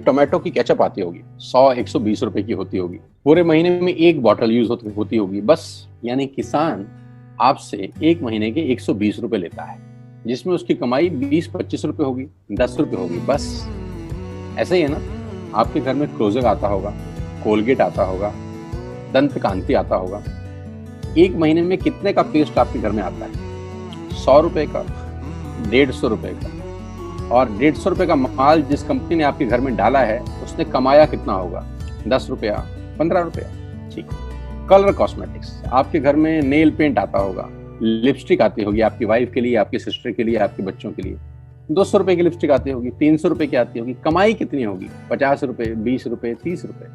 Tomato की ketchup आती होगी, 100-120 रुपए की होती होगी, पूरे महीने में एक बॉटल यूज होती होगी बस। यानी किसान आपसे एक महीने के 120 रुपए लेता है, जिसमें उसकी कमाई 20-25 रुपए होगी, 10 रुपए होगी बस। ऐसे ही है ना, आपके घर में क्लोजर आता होगा, कोलगेट आता होगा, दंत कांति आता होगा। एक महीने में कितने का पेस्ट आपके घर में आता है? 100 रुपए का, 150 रुपए का। और 150 रुपए का माल जिस कंपनी ने आपके घर में डाला है, उसने कमाया कितना होगा? 10 रुपया, 15 रुपया। ठीक। कलर कॉस्मेटिक्स, आपके घर में नेल पेंट आता होगा, लिपस्टिक आती होगी आपकी वाइफ के लिए, आपकी सिस्टर के लिए, आपके बच्चों के लिए। 200 रुपए की लिपस्टिक आती होगी, 300 रुपए की आती होगी। कमाई कितनी होगी? 50 रुपए, 20 रुपए, 30 रुपए।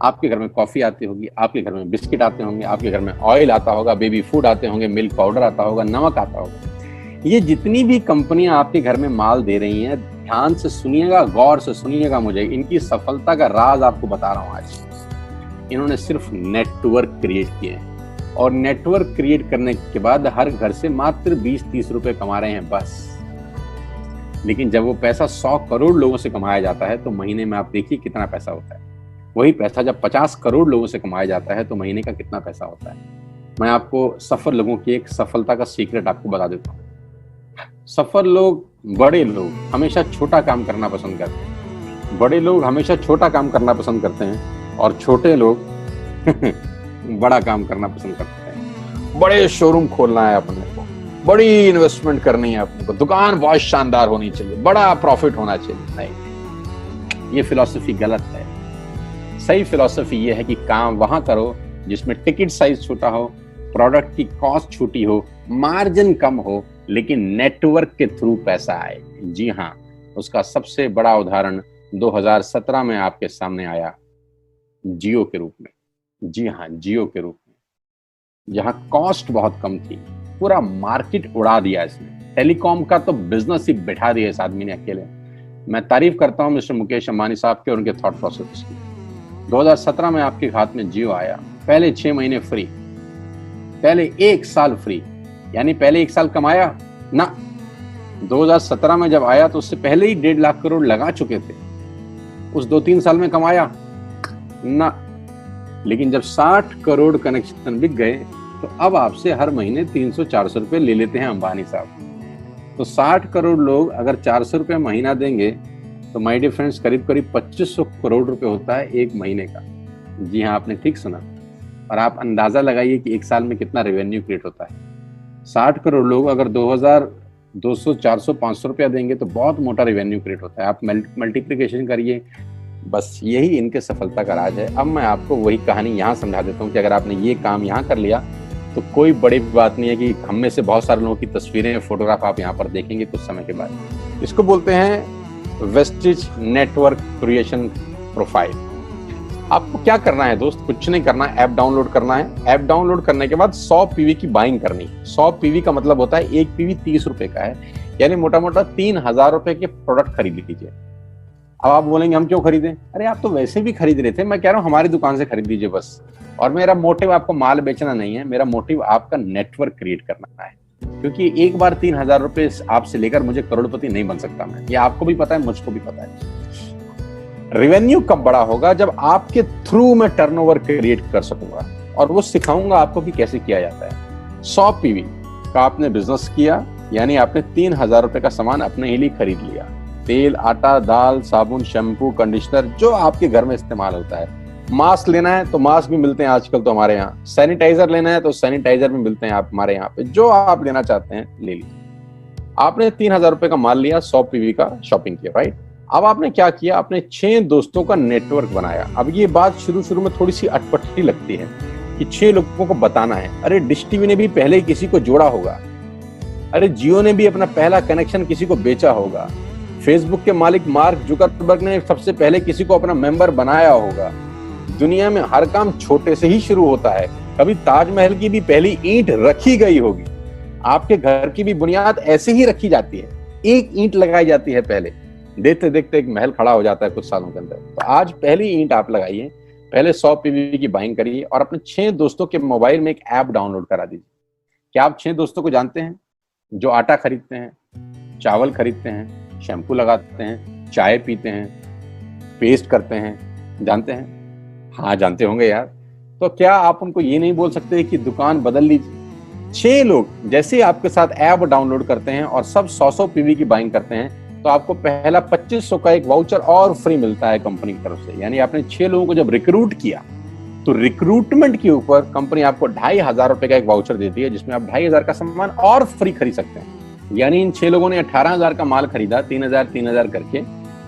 आपके घर में कॉफी आती होगी, आपके घर में बिस्किट आते होंगे, आपके घर में ऑयल आता होगा, बेबी फूड आते होंगे, मिल्क पाउडर आता होगा, नमक आता होगा। ये जितनी भी कंपनियां आपके घर में माल दे रही हैं, ध्यान से सुनिएगा, गौर से सुनिएगा मुझे। इनकी सफलता का राज आपको बता रहा हूं आज। इन्होंने सिर्फ नेटवर्क क्रिएट किए हैं, और नेटवर्क क्रिएट करने के बाद हर घर से मात्र 20-30 रुपए कमा रहे हैं बस। लेकिन जब वो पैसा 100 करोड़ लोगों से कमाया जाता है तो महीने में आप देखिए कितना पैसा होता है। वही पैसा जब 50 करोड़ लोगों से कमाया जाता है तो महीने का कितना पैसा होता है। मैं आपको सफल लोगों की एक सफलता का सीक्रेट आपको बता देता हूँ। सफल लोग, बड़े लोग हमेशा छोटा काम करना पसंद करते हैं। बड़े लोग हमेशा छोटा काम करना पसंद करते हैं, और छोटे लोग बड़ा काम करना पसंद करते हैं। बड़े शोरूम खोलना है अपने को, बड़ी इन्वेस्टमेंट करनी है अपने को, दुकान बहुत शानदार होनी चाहिए, बड़ा प्रॉफिट होना चाहिए। नहीं, ये फिलॉसफी गलत है। सही फिलॉसफी ये है कि काम वहां करो जिसमें टिकट साइज छोटा हो, प्रोडक्ट की कॉस्ट छोटी हो, मार्जिन कम हो, लेकिन नेटवर्क के थ्रू पैसा आए। जी हाँ, उसका सबसे बड़ा उदाहरण 2017 में आपके सामने आया, जियो के रूप में। जी हाँ, जियो के रूप में, जहां कॉस्ट बहुत कम थी, पूरा मार्केट उड़ा दिया इसने। टेलीकॉम का तो बिजनेस ही बैठा दिया इस आदमी ने अकेले। मैं तारीफ करता हूं मिस्टर मुकेश अंबानी साहब के और उनके थॉट प्रोसेस की। 2017 में आपके हाथ में जियो आया, पहले 6 महीने फ्री, पहले 1 साल फ्री। यानी पहले 1 साल कमाया ना। 2017 में जब आया तो उससे पहले ही 1.5 लाख करोड़ लगा चुके थे। उस 2-3 साल में कमाया ना। लेकिन जब 60 करोड़ कनेक्शन बिक गए तो अब आपसे हर महीने 300-400 रुपए ले लेते हैं अंबानी साहब। तो 60 करोड़ लोग अगर 400 रुपए महीना देंगे तो माय डियर फ्रेंड्स, करीब करीब 2500 करोड़ रुपए होता है एक महीने का। जी हाँ, आपने ठीक सुना। और आप अंदाजा लगाइए कि 1 साल में कितना रेवेन्यू क्रिएट होता है। 60 करोड़ लोग अगर 2200, 400, 500 रुपया देंगे तो बहुत मोटा रेवेन्यू क्रिएट होता है। आप मल्टीप्लिकेशन करिए, बस यही इनके सफलता का राज है। अब मैं आपको वही कहानी यहाँ समझा देता हूँ कि अगर आपने ये काम यहाँ कर लिया तो कोई बड़ी बात नहीं है कि हम में से बहुत सारे लोगों की तस्वीरें, फोटोग्राफ आप यहाँ पर देखेंगे कुछ समय के बाद। इसको बोलते हैं वेस्टिज नेटवर्क क्रिएशन प्रोफाइल। आपको क्या करना है दोस्त? कुछ नहीं करना है, ऐप डाउनलोड करना है। ऐप डाउनलोड करने के बाद 100 पीवी की बाइंग करनी है। 100 पीवी का मतलब होता है 1 पीवी 30 रुपए का है, यानी मोटा मोटा 3000 रुपए के प्रोडक्ट खरीद लीजिए। अब आप बोलेंगे हम क्यों खरीदें? अरे आप तो वैसे भी खरीद रहे थे, मैं कह रहा हूँ हमारी दुकान से खरीद लीजिए बस। और मेरा मोटिव आपको माल बेचना नहीं है, मेरा मोटिव आपका नेटवर्क क्रिएट करना है। क्योंकि एक बार 3000 रुपए आपसे लेकर मुझे करोड़पति नहीं बन सकता मैं, ये आपको भी पता है, मुझको भी पता है। रेवेन्यू कब बड़ा होगा? जब आपके थ्रू मैं टर्नओवर क्रिएट कर सकूंगा, और वो सिखाऊंगा आपको कि कैसे किया जाता है। 100 पीवी का आपने बिजनेस किया, यानी आपने 3000 रुपए का सामान अपने ही लिए खरीद लिया। तेल, आटा, दाल, साबुन, शैम्पू, कंडीशनर, जो आपके घर में इस्तेमाल होता है। मास्क लेना है तो मास्क भी मिलते हैं आजकल तो हमारे यहाँ। सैनिटाइजर लेना है तो सैनिटाइजर भी मिलते हैं आप हमारे यहाँ पे। जो आप लेना चाहते हैं ले लीजिए। आपने 3000 रुपए का माल लिया, 100 पीवी का शॉपिंग किया, राइट? अब आपने क्या किया? आपने 6 दोस्तों का नेटवर्क बनाया। अब ये बात शुरू में थोड़ी सी अटपटी लगती है कि 6 लोगों को बताना है। अरे डिश टीवी ने भी पहले किसी को जोड़ा होगा, अरे जियो ने भी अपना पहला कनेक्शन किसी को बेचा होगा, फेसबुक के मालिक मार्क जुकरबर्ग ने सबसे पहले किसी को अपना मेंबर बनाया होगा। दुनिया में हर काम छोटे से ही शुरू होता है। कभी ताजमहल की भी पहली ईंट रखी गई होगी, आपके घर की भी बुनियाद ऐसे ही रखी जाती है। एक ईंट लगाई जाती है पहले, देखते देखते एक महल खड़ा हो जाता है कुछ सालों के अंदर। तो आज पहली ईंट आप लगाइए, पहले 100 पीवी की बाइंग करिए और अपने 6 दोस्तों के मोबाइल में एक ऐप डाउनलोड करा दीजिए। क्या आप 6 दोस्तों को जानते हैं जो आटा खरीदते हैं, चावल खरीदते हैं, शैम्पू लगाते हैं, चाय पीते हैं, पेस्ट करते हैं, जानते हैं? हाँ जानते होंगे यार। तो क्या आप उनको ये नहीं बोल सकते कि दुकान बदल लीजिए? 6 लोग जैसे ही आपके साथ ऐप डाउनलोड करते हैं और सब 100 पीवी की बाइंग करते हैं, तो आपको पहला 2500 का एक वाउचर और फ्री मिलता है कंपनी की तरफ से। यानी आपने 6 लोगों को जब रिक्रूट किया, तो रिक्रूटमेंट के ऊपर कंपनी आपको 2500 रुपए का एक वाउचर देती है, जिसमें आप 2500 का सामान और फ्री खरीद सकते हैं। यानी इन 6 लोगों ने 18,000 का माल खरीदा, 3,000 करके,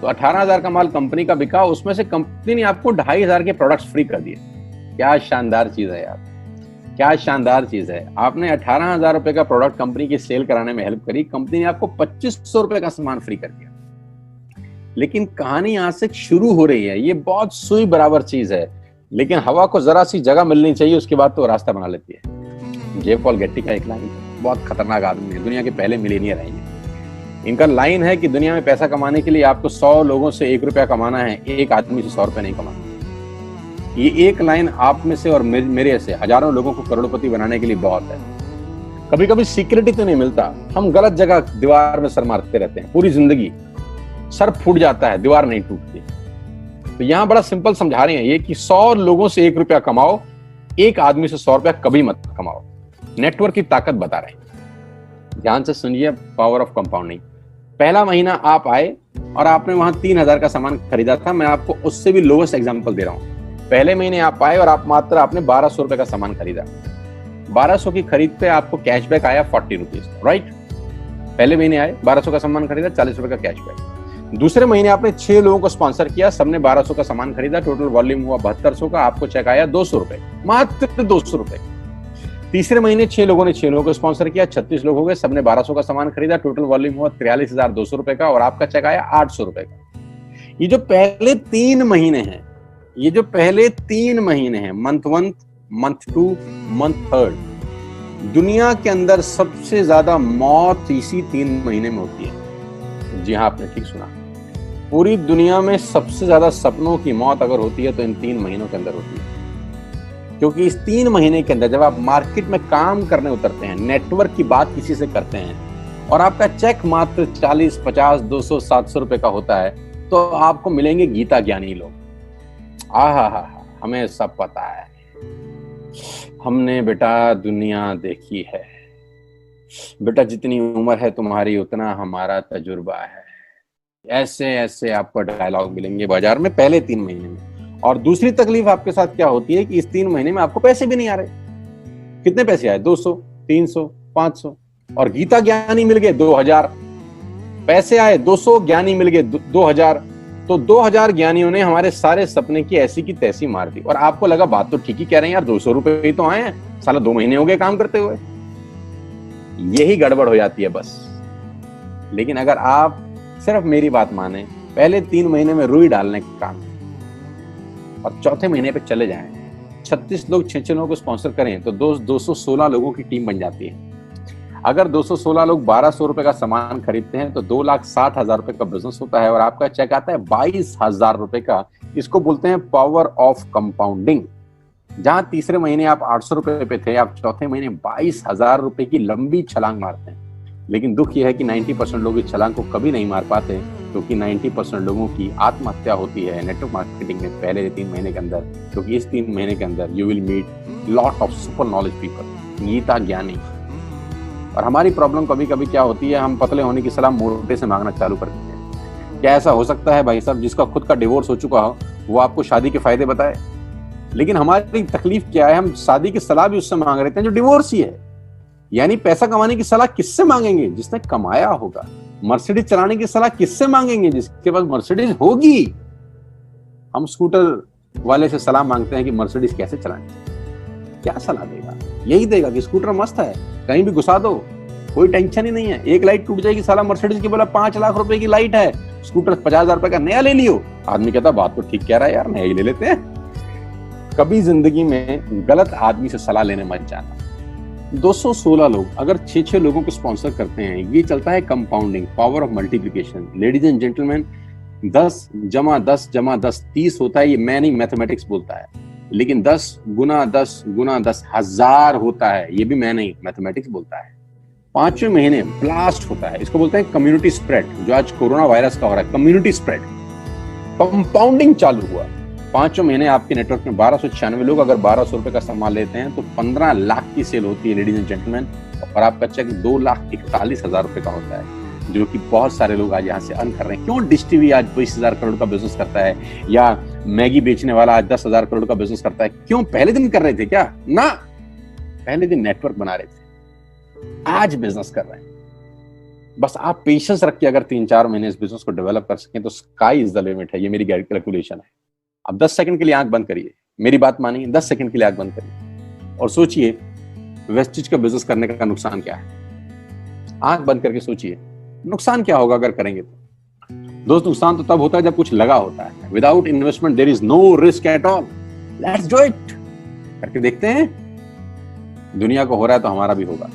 तो 18,000 का माल कंपनी का बिका, उसमें से कंपनी ने आपको 2500 के प्रोडक्ट्स फ्री कर दिए। क्या शानदार चीज है यार, क्या शानदार चीज है। आपने 18,000 रुपए का प्रोडक्ट कंपनी की सेल कराने में हेल्प करी, कंपनी ने आपको 2500 रुपए का सामान फ्री कर दिया। लेकिन कहानी यहां से शुरू हो रही है। ये बहुत सुई बराबर चीज है, लेकिन हवा को जरा सी जगह मिलनी चाहिए, उसके बाद तो रास्ता बना लेती है। जे पॉल गेट्टी का एक लाइन, बहुत खतरनाक आदमी है, दुनिया के पहले मिलेनियर हैं ये। इनका लाइन है कि दुनिया में पैसा कमाने के लिए आपको 100 लोगों से 1 रुपया कमाना है, एक आदमी से 100 रुपया नहीं कमाना। ये एक लाइन आप में से और मेरे से हजारों लोगों को करोड़पति बनाने के लिए बहुत है। कभी कभी सिक्योरिटी तो नहीं मिलता, हम गलत जगह दीवार में सर मारते रहते हैं, पूरी जिंदगी सर फूट जाता है, दीवार नहीं टूटती। तो यहां बड़ा सिंपल समझा रहे हैं ये कि 100 लोगों से 1 रुपया कमाओ, एक आदमी से 100 रुपया कभी मत कमाओ। नेटवर्क की ताकत बता रहे हैं, ध्यान से सुनिए, पावर ऑफ कंपाउंडिंग। पहला महीना आप आए और आपने वहां 3,000 का सामान खरीदा था। मैं आपको उससे भी लोवेस्ट एग्जांपल दे रहा हूं। पहले महीने आप आए और आपने 1200 रुपए का सामान खरीदा। 1200 की खरीद पे आपको कैशबैक आया 40 रुपीज, राइट? पहले महीने आए, 1200 का सामान खरीदा, 40 रुपए का कैशबैक। दूसरे महीने आपने 6 लोगों को स्पॉन्सर किया, सबने 1200 का सामान खरीदा, टोटल वॉल्यूम हुआ 7200 का, आपको चेक आया 200 रुपए, मात्र 200 रुपए। तीसरे महीने 6 लोगों ने 6 लोगों को स्पॉन्सर किया, 36 लोग हो गए, सबने 1200 का सामान खरीदा, टोटल वॉल्यूम हुआ 43,200 रुपए का, और आपका चेक आया 800 रुपए का। ये जो पहले 3 महीने हैं, ये जो पहले 3 महीने हैं, मंथ 1, मंथ 2, मंथ 3, दुनिया के अंदर सबसे ज्यादा मौत इसी 3 महीने में होती है। जी हाँ, आपने ठीक सुना, पूरी दुनिया में सबसे ज्यादा सपनों की मौत अगर होती है तो इन 3 महीनों के अंदर होती है। क्योंकि इस 3 महीने के अंदर जब आप मार्केट में काम करने उतरते हैं, नेटवर्क की बात किसी से करते हैं, और आपका चेक मात्र 40, 50, 200, 700 रुपए का होता है, तो आपको मिलेंगे गीता ज्ञानी लोग। आहा, हमें सब पता है, हमने बेटा दुनिया देखी है, बेटा जितनी उम्र है तुम्हारी उतना हमारा तजुर्बा है। ऐसे ऐसे आपको डायलॉग मिलेंगे बाजार में पहले 3 महीने में। और दूसरी तकलीफ आपके साथ क्या होती है कि इस 3 महीने में आपको पैसे भी नहीं आ रहे। कितने पैसे आए? 200, 300, 500, और गीता ज्ञानी मिल गए 2000। पैसे आए 200, ज्ञानी मिल गए 2000, तो 2000 ज्ञानियों ने हमारे सारे सपने की ऐसी की तैसी मार दी। और आपको लगा बात तो ठीक ही कह रहे हैं यार, 200 रुपए ही तो आए हैं, साला 2 महीने हो गए काम करते हुए। यही गड़बड़ हो जाती है बस। लेकिन अगर आप सिर्फ मेरी बात माने, पहले 3 महीने में रुई डालने का काम, और चौथे महीने पे चले जाएं, 36 लोग 6 लोगों को स्पॉन्सर करें, तो 216 लोगों की टीम बन जाती है। अगर 216 लोग 1200 रुपए का सामान खरीदते हैं तो 2,60,000 रुपए का बिजनेस होता है, और आपका चेक आता है 22,000 रुपए का। इसको बोलते हैं पावर ऑफ कंपाउंडिंग। जहां तीसरे महीने आप 800 रुपए पे थे, आप चौथे महीने 22,000 रुपए की लंबी छलांग मारते हैं। लेकिन दुख यह है कि 90% लोग इस छलांग को कभी नहीं मार पाते, क्योंकि 90% लोगों की आत्महत्या होती है नेटवर्क मार्केटिंग में पहले 3 महीने के अंदर। क्योंकि इस 3 महीने के अंदर you will meet lot of super knowledge people, Gita ज्ञानी। और हमारी प्रॉब्लम कभी कभी क्या होती है, हम पतले होने की सलाह मोटे से मांगना चालू कर देते हैं। क्या ऐसा हो सकता है भाई साहब, जिसका खुद का डिवोर्स हो चुका हो वो आपको शादी के फायदे बताए? लेकिन हमारी तकलीफ क्या है, हम शादी की सलाह भी उससे मांग रहे थे जो डिवोर्स ही है। यानी पैसा कमाने की सलाह किससे मांगेंगे? जिसने कमाया होगा। मर्सिडीज चलाने की सलाह किससे मांगेंगे? जिसके पास मर्सिडीज होगी। हम स्कूटर वाले से सलाह मांगते हैं कि मर्सिडीज कैसे चलानी। क्या सलाह देगा? यही देगा कि स्कूटर मस्त है, कहीं भी घुसा दो, कोई टेंशन ही नहीं है। एक लाइट टूट जाएगी, साला मर्सिडीज की बोला 5 लाख रुपए की लाइट है, स्कूटर 50,000 रुपए का नया ले लियो। आदमी कहता बात तो ठीक कह रहा है यार, नया ही ले लेते हैं। कभी जिंदगी में गलत आदमी से सलाह लेने मत जाना। 216 लोग अगर 6 लोगों को स्पॉन्सर करते हैं, ये चलता है compounding, power of multiplication. Ladies and gentleman, 10 जमा 10 जमा 10 30 होता है। ये मैं नहीं, मैथमेटिक्स बोलता है। लेकिन 10 गुना 10 गुना 10 1000 होता है। ये भी मैं नहीं, मैथमेटिक्स बोलता है। 5वें महीने ब्लास्ट होता है। इसको बोलते हैं कम्युनिटी स्प्रेड, जो आज कोरोना वायरस का हो रहा है, कम्युनिटी स्प्रेड। कंपाउंडिंग चालू हुआ। 5 महीने आपके नेटवर्क में 1296 लोग अगर 1200 रुपए का सामान लेते हैं तो 15 लाख की सेल होती है लेडीज एंड जेंटलमैन, और आपका चेक 2,41,000 रुपए का होता है, जो कि बहुत सारे लोग आज यहाँ से अर्न कर रहे हैं। क्यों डिश टीवी आज 20,000 करोड़ का बिजनेस करता है, या मैगी बेचने वाला आज 10,000 करोड़ का बिजनेस करता है? क्यों? पहले दिन कर रहे थे क्या? ना, पहले दिन नेटवर्क बना रहे थे, आज बिजनेस कर रहे हैं। बस आप पेशेंस रख के अगर 3-4 महीने इस बिजनेस को डेवलप कर सकें तो स्काई इज द लिमिट है। ये मेरी कैलकुलेशन है। अब 10 सेकंड के लिए आंख बंद करिए, मेरी बात मानिए, 10 सेकंड के लिए आंख बंद करिए और सोचिए वेस्टेज का बिजनेस करने का नुकसान क्या है। आंख बंद करके सोचिए नुकसान क्या होगा अगर करेंगे तो। दोस्त, नुकसान तो तब होता है जब कुछ लगा होता है। Without investment there is no risk at all. Let's do it. करके देखते हैं, दुनिया को हो रहा है तो हमारा भी होगा।